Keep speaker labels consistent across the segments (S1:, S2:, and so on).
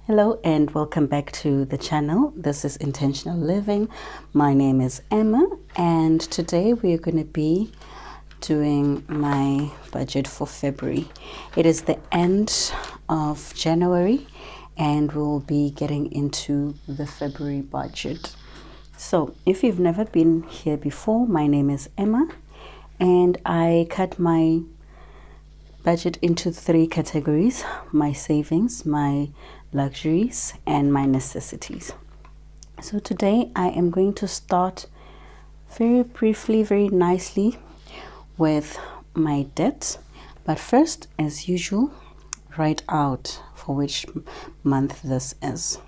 S1: Hello and welcome back to the channel. This is Intentional Living. My name is Emma and today we're going to be doing my budget for February. It is the end of January and we'll be getting into the February budget. So if you've never been here before, my name is Emma and I cut my budget into three categories: my savings, my luxuries, and my necessities. So today I am going to start very briefly, very nicely with my debt. But first, as usual, write out for which month this is.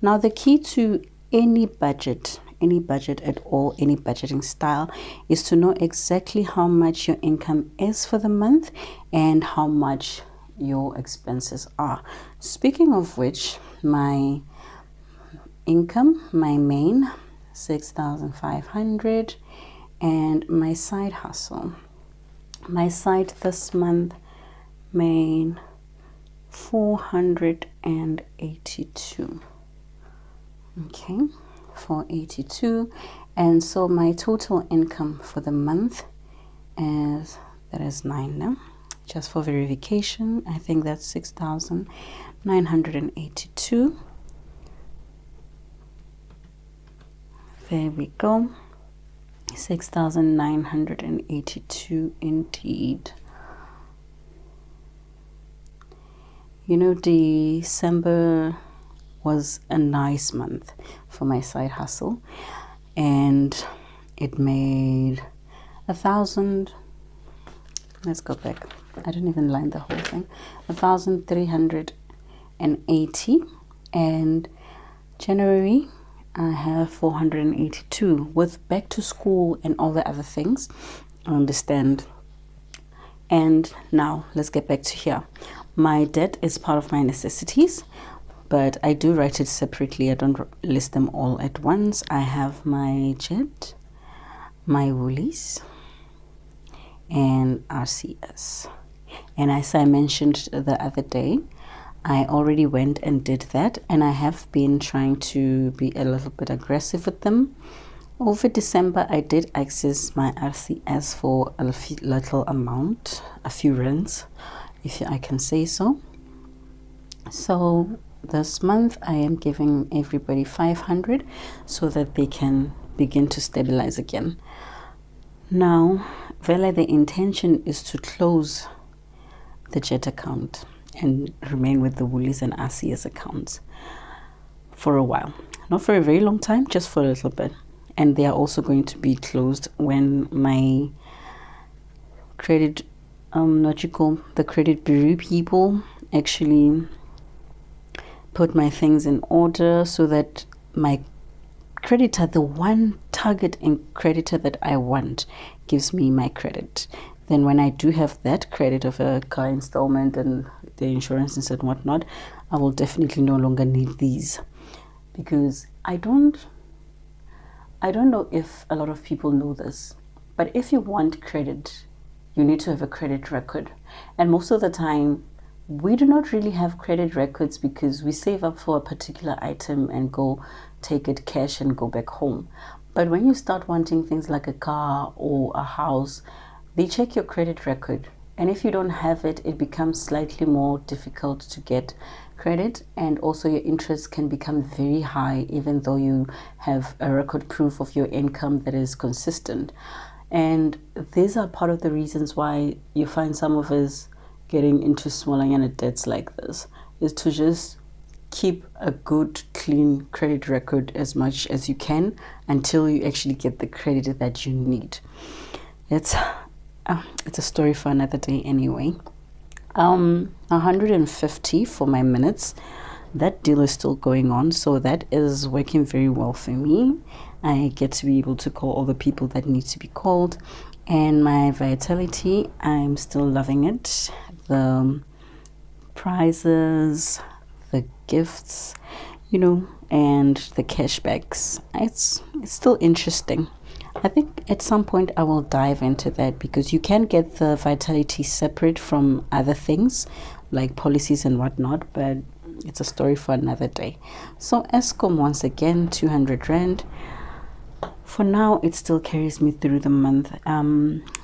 S1: Now, the key to any budget at all, any budgeting style, is to know exactly how much your income is for the month and how much your expenses are. Speaking of which, my income, my main, 6,500, and my side hustle. My side this month, main, 482. Okay, 482. And so my total income for the month is, that is 9 now. Just for verification, I think that's 6,982. There we go. 6,982 indeed. You know, December was a nice month for my side hustle, and it made 1,000. Let's go back. I didn't even line the whole thing. 1,380, and January I have 482. With back to school and all the other things, I understand. And now let's get back to here. My debt is part of my necessities, but I do write it separately. I don't list them all at once. I have my jet, my Woolies, and RCS. And as I mentioned the other day, I already went and did that, and I have been trying to be a little bit aggressive with them. Over December, I did access my RCS for a little amount, a few rands, if I can say so. So this month I am giving everybody 500 so that they can begin to stabilize again. Now, Vela, the intention is to close the JET account and remain with the Woolies and RCS accounts for a while. Not for a very long time, just for a little bit. And they are also going to be closed when my credit, the credit bureau people actually put my things in order so that my creditor, the one target and creditor that I want, gives me my credit. Then when I do have that credit of a car installment and the insurances and whatnot, I will definitely no longer need these, because I don't know if a lot of people know this, but if you want credit, you need to have a credit record. And most of the time, we do not really have credit records because we save up for a particular item and go take it cash and go back home. But when you start wanting things like a car or a house, they check your credit record. And if you don't have it, it becomes slightly more difficult to get credit, and also your interest can become very high even though you have a record proof of your income that is consistent. And these are part of the reasons why you find some of us getting into smaller unit debts like this, is to just keep a good, clean credit record as much as you can until you actually get the credit that you need. It's a story for another day anyway. 150 for my minutes. That deal is still going on, so that is working very well for me. I get to be able to call all the people that need to be called. And my vitality, I'm still loving it. The prizes, the gifts, and the cashbacks. It's still interesting. I think at some point I will dive into that, because you can get the vitality separate from other things like policies and whatnot, but it's a story for another day. So Eskom, once again, 200 rand. For now, it still carries me through the month.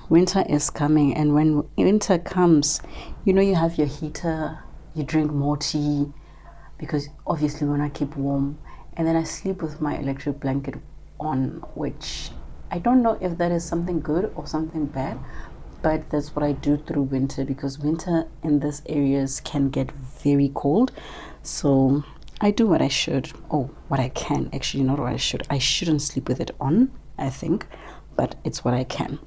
S1: Winter is coming, and when winter comes, you know, you have your heater, you drink more tea, because obviously when I keep warm, and then I sleep with my electric blanket on, which I don't know if that is something good or something bad, but that's what I do through winter, because winter in these areas can get very cold. So I do what I should. Oh, what I can. Actually, not what I should. I shouldn't sleep with it on, I think, but it's what I can.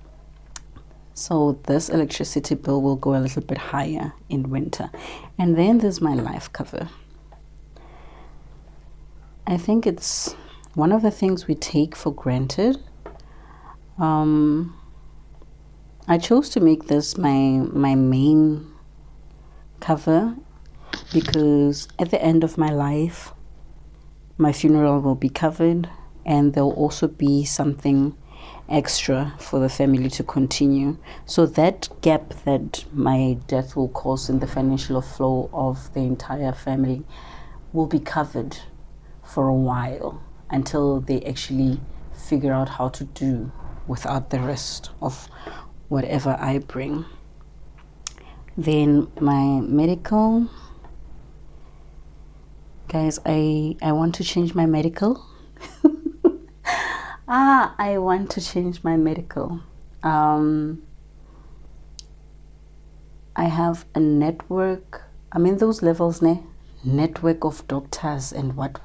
S1: So this electricity bill will go a little bit higher in winter. And then there's my life cover. I think it's one of the things we take for granted. I chose to make this my main cover because at the end of my life, my funeral will be covered, and there'll also be something extra for the family to continue. So that gap that my death will cause in the financial flow of the entire family will be covered for a while until they actually figure out how to do without the rest of whatever I bring. Then my medical. Guys, I want to change my medical. I want to change my medical. I have a network. I'm in those levels, network of doctors and what.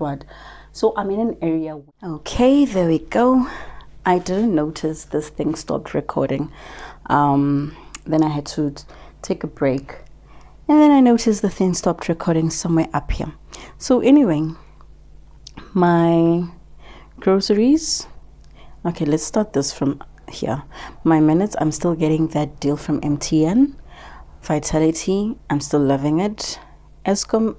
S1: So I'm in an area. Okay, there we go. I didn't notice this thing stopped recording. Then I had to take a break. And then I noticed the thing stopped recording somewhere up here. So anyway, my groceries. Okay, let's start this from here. My minutes, I'm still getting that deal from MTN. Vitality, I'm still loving it. Eskom,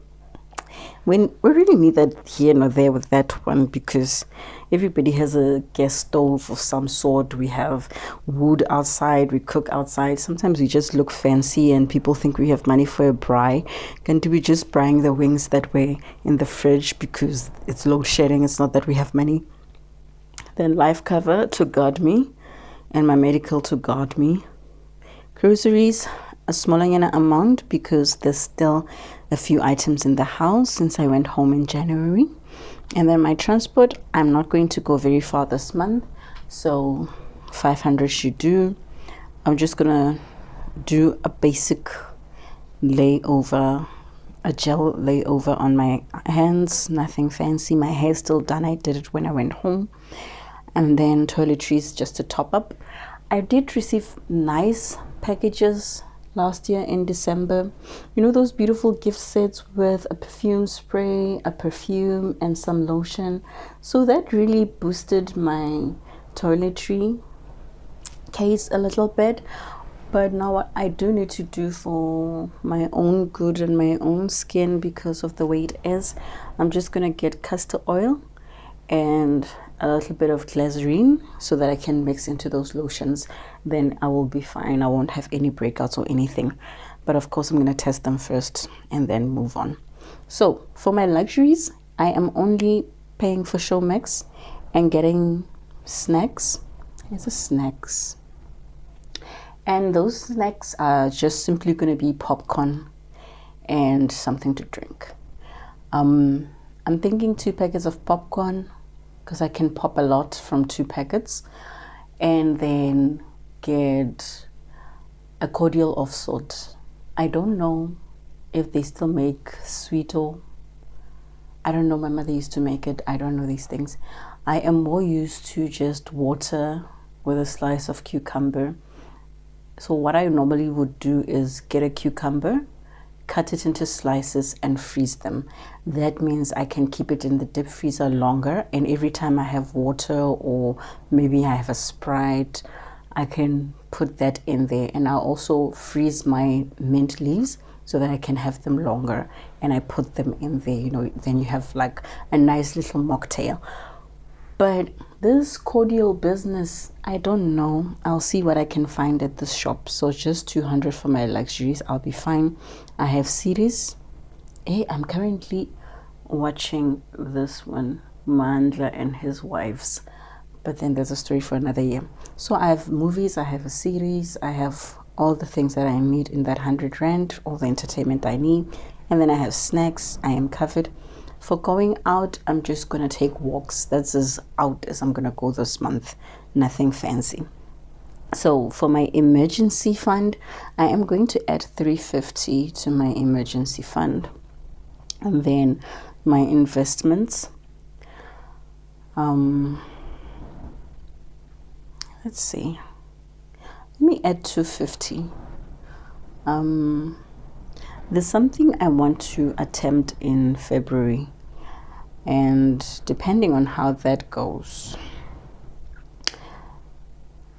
S1: when we really need that here nor there with that one, because everybody has a gas stove of some sort. We have wood outside, we cook outside. Sometimes we just look fancy and people think we have money for a braai. Can we just bring the wings that way in the fridge because it's load shedding? It's not that we have money. Then life cover to guard me, and my medical to guard me. Groceries, a smaller amount because there's still a few items in the house since I went home in January. And then my transport, I'm not going to go very far this month, so 500 should do. I'm just gonna do a basic layover, a gel layover on my hands, nothing fancy. My hair's still done. I did it when I went home. And then toiletries just to top up. I did receive nice packages last year in December. You know those beautiful gift sets with a perfume spray, a perfume, and some lotion. So that really boosted my toiletry case a little bit. But now what I do need to do for my own good and my own skin, because of the way it is, I'm just gonna get castor oil and a little bit of glycerine so that I can mix into those lotions. Then I will be fine. I won't have any breakouts or anything. But of course, I'm going to test them first and then move on. So for my luxuries, I am only paying for Showmax and getting snacks. It's a snacks. And those snacks are just simply going to be popcorn and something to drink. I'm thinking 2 packets of popcorn, because I can pop a lot from 2 packets, and then get a cordial of salt. I don't know if they still make Sweeto. I don't know, my mother used to make it. I don't know these things. I am more used to just water with a slice of cucumber. So what I normally would do is get a cucumber, cut it into slices and freeze them. That means I can keep it in the deep freezer longer, and every time I have water or maybe I have a Sprite, I can put that in there. And I'll also freeze my mint leaves so that I can have them longer, and I put them in there, you know, then you have like a nice little mocktail. But this cordial business, I don't know. I'll see what I can find at this shop. So just 200 for my luxuries. I'll be fine. I have series, I'm currently watching this one, Mandla and his wives, but then there's a story for another year. So I have movies, I have a series, I have all the things that I need in that 100 rand, all the entertainment I need, and then I have snacks. I am covered. For going out, I'm just gonna take walks. That's as out as I'm gonna go this month. Nothing fancy. So for my emergency fund, I am going to add 350 to my emergency fund. And then my investments, let's see, let me add 250. There's something I want to attempt in February, and depending on how that goes,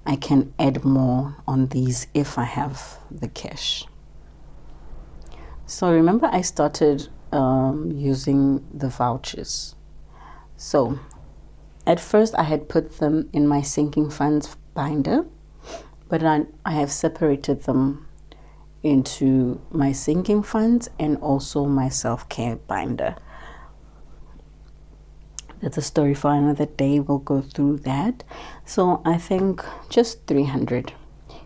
S1: I can add more on these if I have the cash. So remember I started using the vouchers. So at first I had put them in my sinking funds binder, but I have separated them into my sinking funds and also my self-care binder. That's a story for another day. We'll go through that. So I think just 300,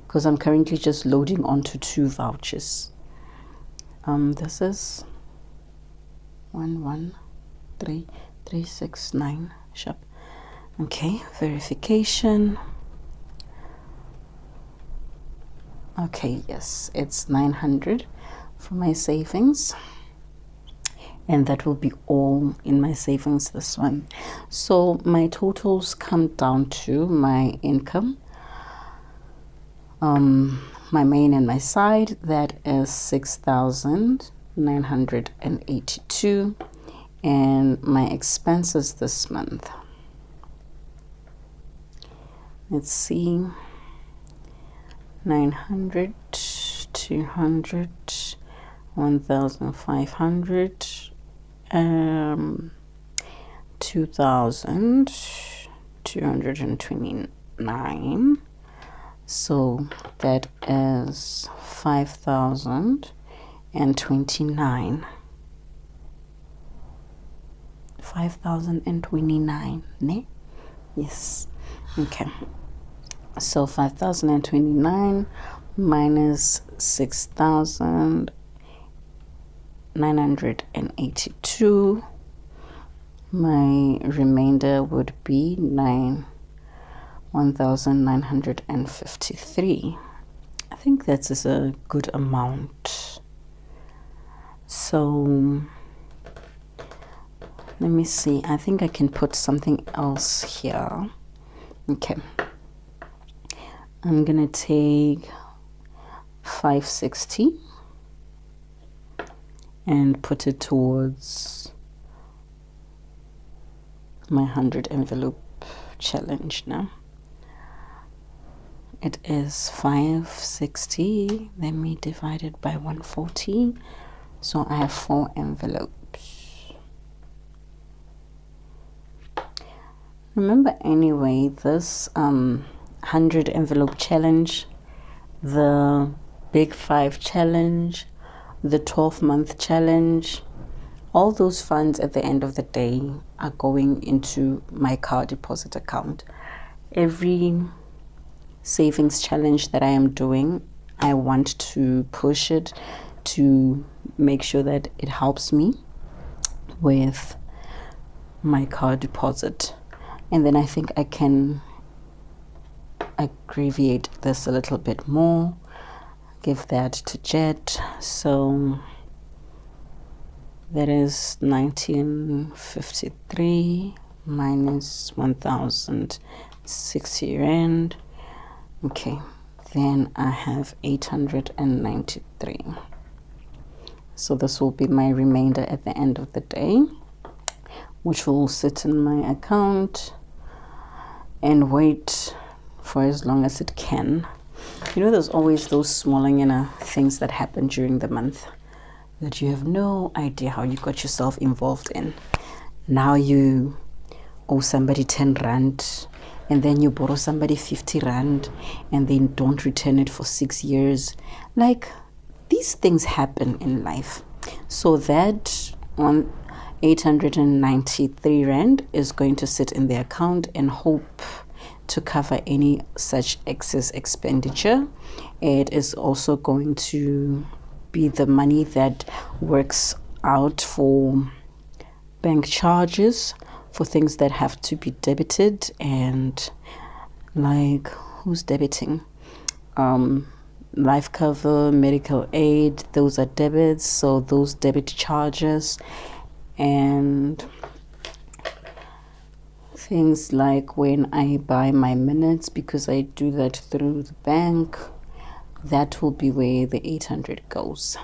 S1: because I'm currently just loading onto 2 vouchers. This is 113369 shop. Okay, verification. Okay, yes, it's 900 for my savings, and that will be all in my savings this one. So my totals come down to my income, my main and my side, that is 6,982, and my expenses this month, let's see, 900, 200, 1,500, 2,229. So that is 5,029. 5,029, ne? Yes. Okay. So 5,029 minus 6,982. My remainder would be 1,953. I think that is a good amount. So let me see. I think I can put something else here. Okay. I'm gonna take 560 and put it towards my 100 envelope challenge now. It is 560. Let me divide it by 140. So I have 4 envelopes. Remember anyway, this 100 envelope challenge, the Big 5 challenge, the 12-month challenge, all those funds at the end of the day are going into my car deposit account. Every savings challenge that I am doing, I want to push it to make sure that it helps me with my car deposit. And then I think I can abbreviate this a little bit more, give that to Jet. So that is 1953 minus 1,060 rand. Okay, then I have 893. So this will be my remainder at the end of the day, which will sit in my account and wait for as long as it can. You know, there's always those small things that happen during the month that you have no idea how you got yourself involved in. Now you owe somebody 10 rand, and then you borrow somebody 50 rand, and then don't return it for 6 years. Like, these things happen in life. So that 893 rand is going to sit in the account and hope to cover any such excess expenditure. It is also going to be the money that works out for bank charges, for things that have to be debited, and like who's debiting? Life cover, medical aid, those are debits, so those debit charges, and things like when I buy my minutes, because I do that through the bank, that will be where the 800 goes.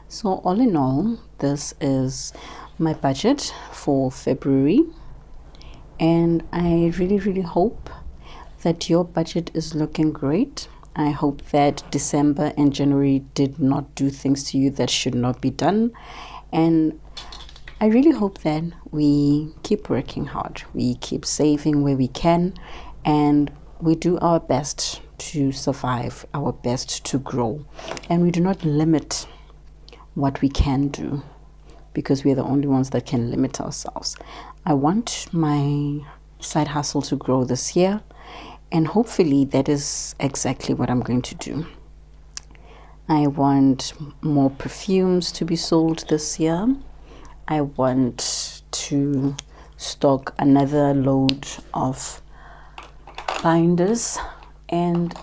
S1: So all in all, this is my budget for February, and I really hope that your budget is looking great. I hope that December and January did not do things to you that should not be done, and I really hope that we keep working hard, we keep saving where we can, and we do our best to survive, our best to grow, and we do not limit what we can do, because we're the only ones that can limit ourselves. I want my side hustle to grow this year, and hopefully that is exactly what I'm going to do. I want more perfumes to be sold this year. I want to stock another load of binders and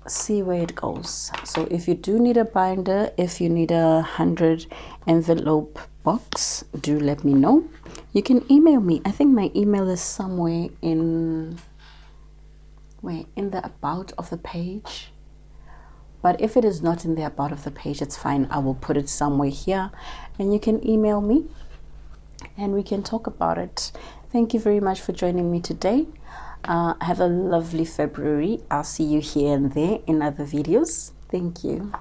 S1: see where it goes. So if you do need a binder, if you need 100 envelope box, do let me know. You can email me. I think my email is somewhere in the about of the page. But if it is not in the about of the page, it's fine. I will put it somewhere here and you can email me and we can talk about it. Thank you very much for joining me today. Have a lovely February. I'll see you here and there in other videos. Thank you.